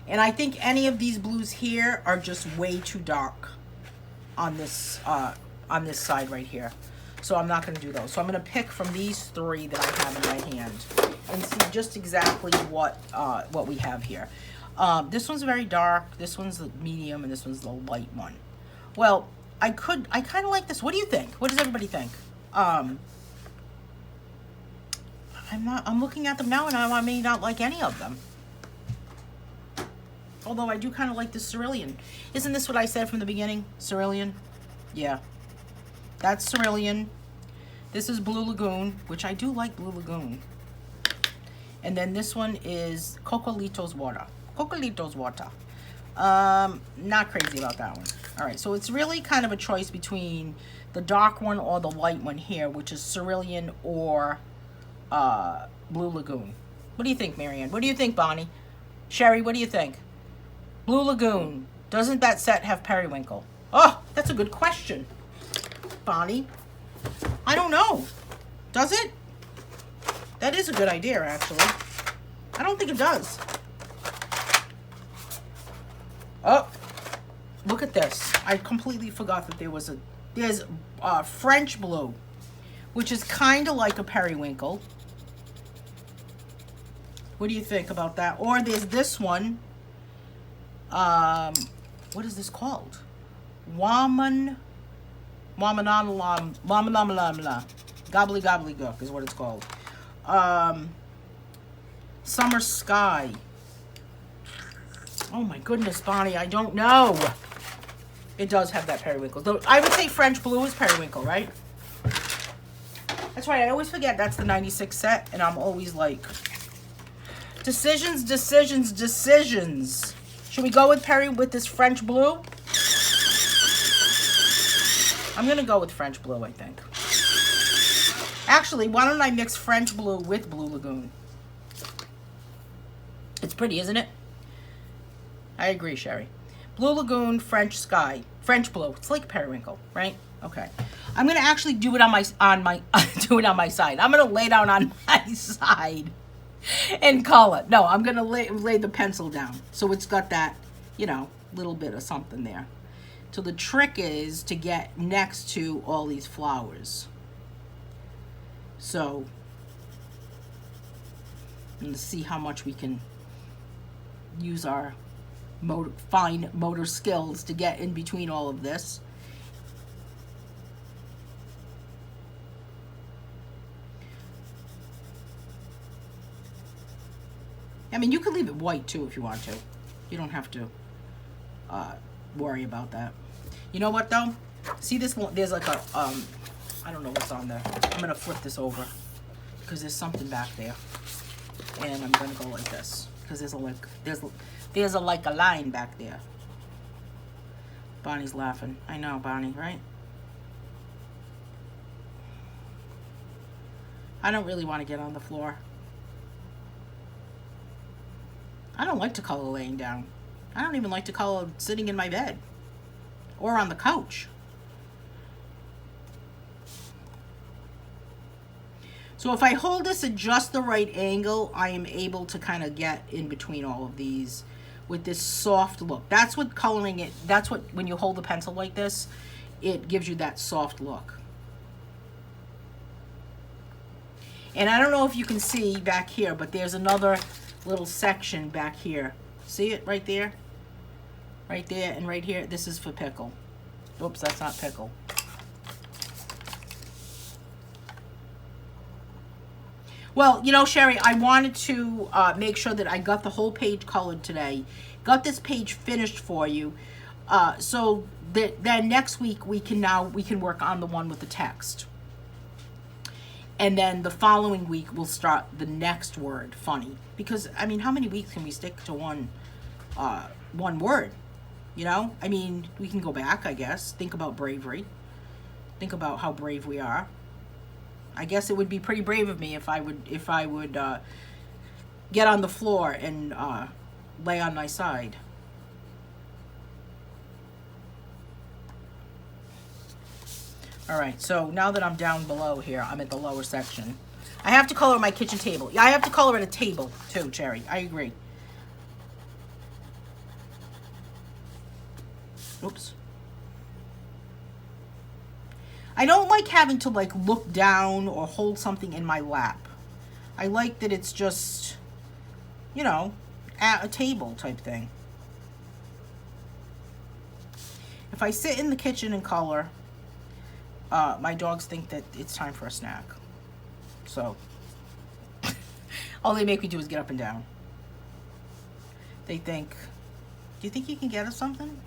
And I think any of these blues here are just way too dark on this side right here. So I'm not going to do those. So I'm going to pick from these three that I have in my hand and see just exactly what we have here. This one's very dark, this one's the medium, and this one's the light one. Well, I kind of like this. What do you think? What does everybody think? I'm looking at them now, and I may not like any of them. Although I do kind of like the cerulean. Isn't this what I said from the beginning? Cerulean? Yeah. That's cerulean. This is Blue Lagoon, which I do like Blue Lagoon. And then this one is Cocolitos Water. Cocolitos Water. Not crazy about that one. All right, so it's really kind of a choice between the dark one or the light one here, which is cerulean or Blue Lagoon. What do you think, Marianne? What do you think, Bonnie? Sherry, what do you think? Blue Lagoon. Doesn't that set have periwinkle? Oh, that's a good question, Bonnie. I don't know. Does it? That is a good idea, actually. I don't think it does. Oh, look at this. I completely forgot that there's French blue, which is kind of like a periwinkle. What do you think about that? Or there's this one. What is this called? Gobbly gobbledygook is what it's called. Summer Sky. Oh my goodness, Bonnie, I don't know. It does have that periwinkle. Though I would say French blue is periwinkle, right? That's right, I always forget that's the 96 set, and I'm always like, decisions. Should we go with this French blue? I'm gonna go with French blue, I think. Actually, why don't I mix French blue with Blue Lagoon? It's pretty, isn't it? I agree, Sherry. Blue Lagoon, French Sky, French blue. It's like periwinkle, right? Okay. I'm gonna actually do it on my side. I'm gonna lay down on my side and color. No, I'm gonna lay the pencil down, so it's got that, little bit of something there. So the trick is to get next to all these flowers. So, let's see how much we can use our fine motor skills to get in between all of this. I mean, you could leave it white too if you want to. You don't have to worry about that. You know what though? See this one? There's like a, I don't know what's on there. I'm gonna flip this over because there's something back there. And I'm gonna go like this because there's a line back there. Bonnie's laughing. I know, Bonnie, right? I don't really want to get on the floor. I don't like to color laying down. I don't even like to color sitting in my bed or on the couch. So if I hold this at just the right angle, I am able to kind of get in between all of these with this soft look. That's what coloring it, that's what, when you hold the pencil like this, it gives you that soft look. And I don't know if you can see back here, but there's another little section back here. See it right there? Right there and right here. This is for pickle. Oops, that's not pickle. Well, you know, Sherry, I wanted to make sure that I got the whole page colored today. Got this page finished for you. So that then next week we can work on the one with the text. And then the following week we'll start the next word, funny. Because, I mean, how many weeks can we stick to one word? You know? I mean, we can go back, I guess. Think about bravery. Think about how brave we are. I guess it would be pretty brave of me if I would get on the floor and lay on my side. All right, so now that I'm down below here, I'm at the lower section. I have to color my kitchen table. Yeah, I have to color at a table too, Cherry. I agree. Oops. I don't like having to like look down or hold something in my lap. I like that it's just, you know, at a table type thing. If I sit in the kitchen and color, my dogs think that it's time for a snack. So, all they make me do is get up and down. They think, do you think you can get us something?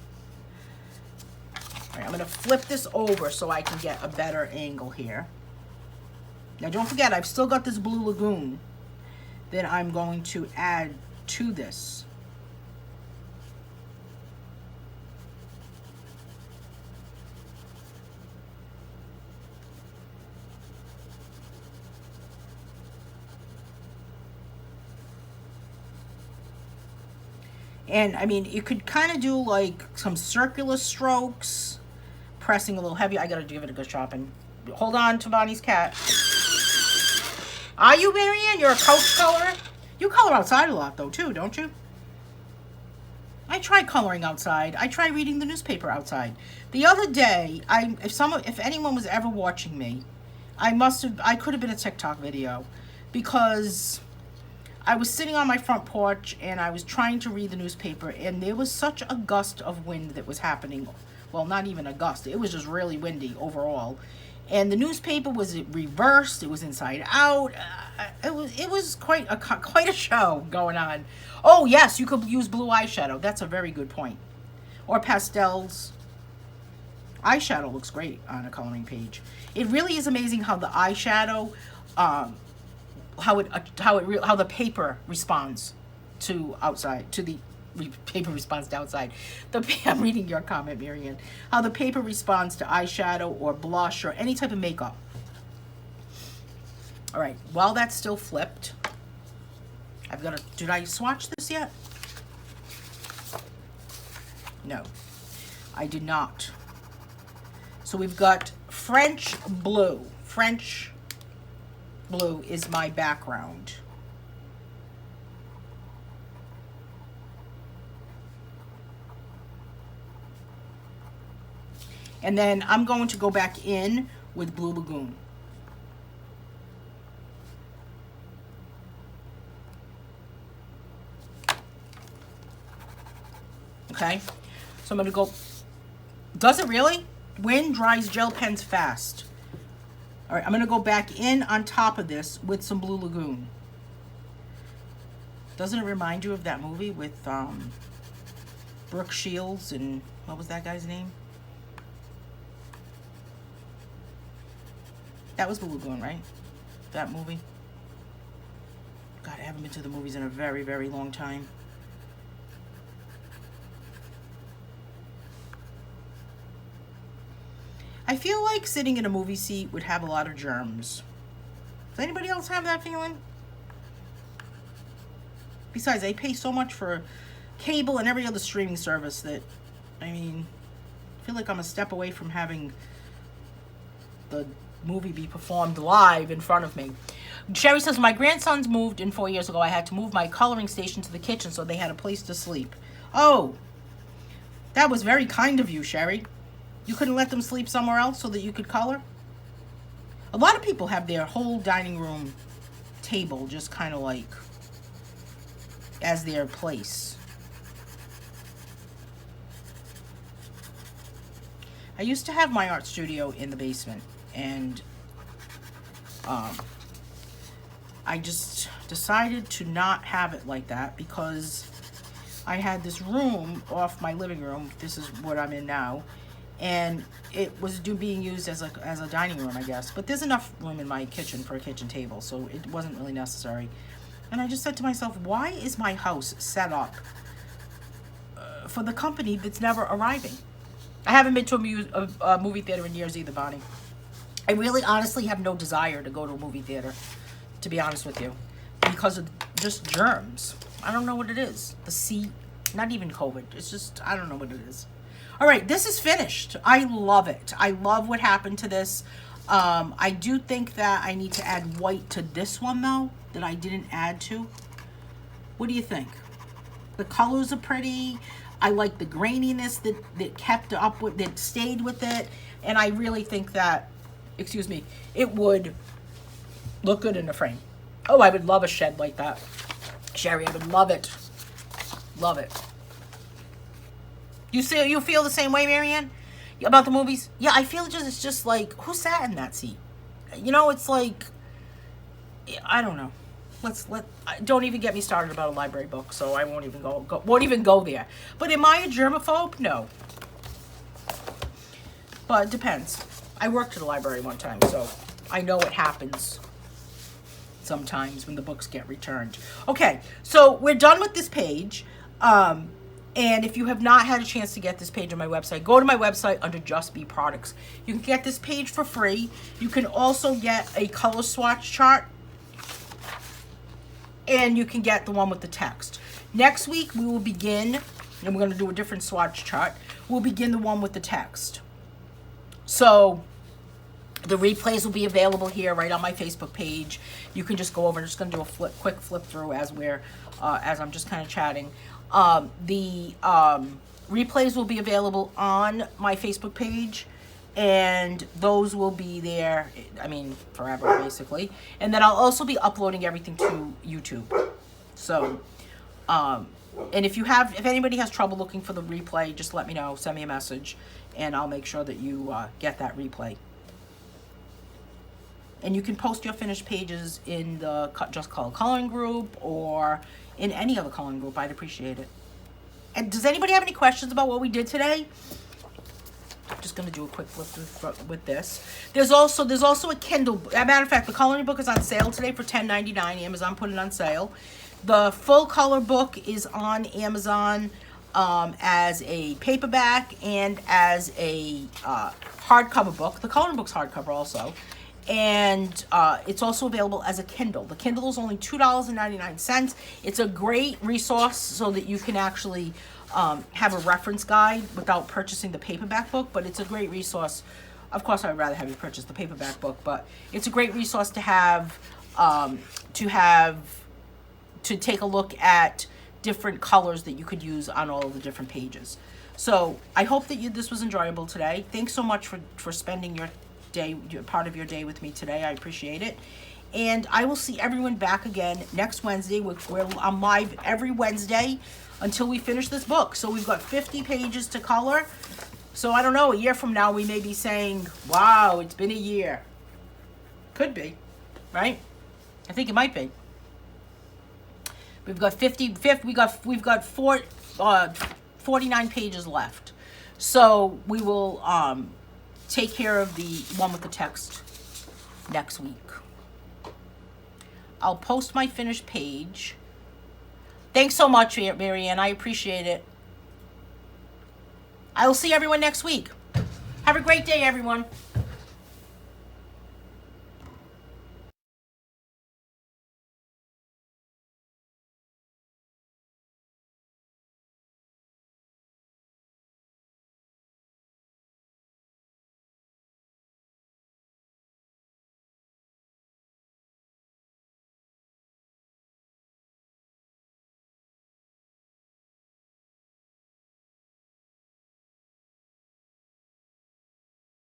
All right, I'm going to flip this over so I can get a better angle here. Now, don't forget, I've still got this blue Lagoon that I'm going to add to this. And I mean, you could kind of do like some circular strokes, pressing a little heavy. I gotta give it a good chopping. Hold on to Bonnie's cat. Are you, Marianne? You're a couch colorer? You color outside a lot though too, don't you? I try coloring outside. I try reading the newspaper outside. The other day, if anyone was ever watching me, I could have been a TikTok video, because I was sitting on my front porch and I was trying to read the newspaper, and there was such a gust of wind that was happening. Well, not even a gust. It was just really windy overall. And the newspaper was reversed. It was inside out. It was quite a show going on. Oh, yes, you could use blue eyeshadow. That's a very good point. Or pastels. Eyeshadow looks great on a coloring page. It really is amazing how the eyeshadow, how the paper responds to outside, to the paper responds to outside. I'm reading your comment, Marianne. How the paper responds to eyeshadow or blush or any type of makeup. All right, while that's still flipped, did I swatch this yet? No, I did not. So we've got French blue. French blue is my background. And then I'm going to go back in with Blue Lagoon. Okay, so I'm going to go. Does it really? Wind dries gel pens fast. All right, I'm going to go back in on top of this with some Blue Lagoon. Doesn't it remind you of that movie with Brooke Shields and what was that guy's name? That was Blue Lagoon, right? That movie. God, I haven't been to the movies in a very, very long time. I feel like sitting in a movie seat would have a lot of germs. Does anybody else have that feeling? Besides, I pay so much for cable and every other streaming service that, I mean, I feel like I'm a step away from having the movie be performed live in front of me. Sherry says, my grandsons moved in 4 years ago. I had to move my coloring station to the kitchen so they had a place to sleep. Oh, that was very kind of you, Sherry. You couldn't let them sleep somewhere else so that you could color? A lot of people have their whole dining room table just kind of like as their place. I used to have my art studio in the basement, and I just decided to not have it like that because I had this room off my living room. This is what I'm in now. And it was being used as a dining room, I guess. But there's enough room in my kitchen for a kitchen table, so it wasn't really necessary. And I just said to myself, why is my house set up for the company that's never arriving? I haven't been to a movie theater in years either, Bonnie. I really honestly have no desire to go to a movie theater, to be honest with you, because of just germs. I don't know what it is. The seat, not even COVID. It's just, I don't know what it is. All right, this is finished. I love it. I love what happened to this. I do think that I need to add white to this one, though, that I didn't add to. What do you think? The colors are pretty. I like the graininess that kept up with, that stayed with it. And I really think that, excuse me, it would look good in a frame. Oh, I would love a shed like that. Sherry, I would love it. Love it. You feel the same way, Marianne, about the movies? Yeah, I feel it's just like, who sat in that seat? You know, it's like, I don't know. Don't even get me started about a library book, so I won't even go there. But am I a germaphobe? No. But it depends. I worked at a library one time, so I know what happens sometimes when the books get returned. Okay, so we're done with this page. And if you have not had a chance to get this page on my website, go to my website under Just Be Products. You can get this page for free. You can also get a color swatch chart. And you can get the one with the text. Next week, we will begin, and we're going to do a different swatch chart. We'll begin the one with the text. So the replays will be available here right on my Facebook page. You can just go over. I'm just going to do a quick flip through as I'm just kind of chatting. The replays will be available on my Facebook page, and those will be there, I mean, forever, basically. And then I'll also be uploading everything to YouTube. So, and if anybody has trouble looking for the replay, just let me know, send me a message, and I'll make sure that you get that replay. And you can post your finished pages in the Just Color Coloring group or in any other coloring group. I'd appreciate it. And does anybody have any questions about what we did today? I'm just going to do a quick flip with this. There's also a Kindle. As a matter of fact, the coloring book is on sale today for $10.99. Amazon put it on sale. The full color book is on Amazon as a paperback and as a hardcover book. The coloring book's hardcover also. And it's also available as a Kindle. The Kindle is only $2.99. It's a great resource so that you can actually have a reference guide without purchasing the paperback book, but it's a great resource. Of course, I'd rather have you purchase the paperback book, but it's a great resource to have, to take a look at different colors that you could use on all of the different pages. So I hope that this was enjoyable today. Thanks so much for spending your part of your day with me today. I appreciate it. And I will see everyone back again next Wednesday. I'm live every Wednesday until we finish this book. So we've got 50 pages to color. So I don't know, a year from now we may be saying, wow, it's been a year. Could be, right? I think it might be. We've got 49 pages left. So we will take care of the one with the text next week. I'll post my finished page. Thanks so much, Marianne. I appreciate it. I will see everyone next week. Have a great day, everyone.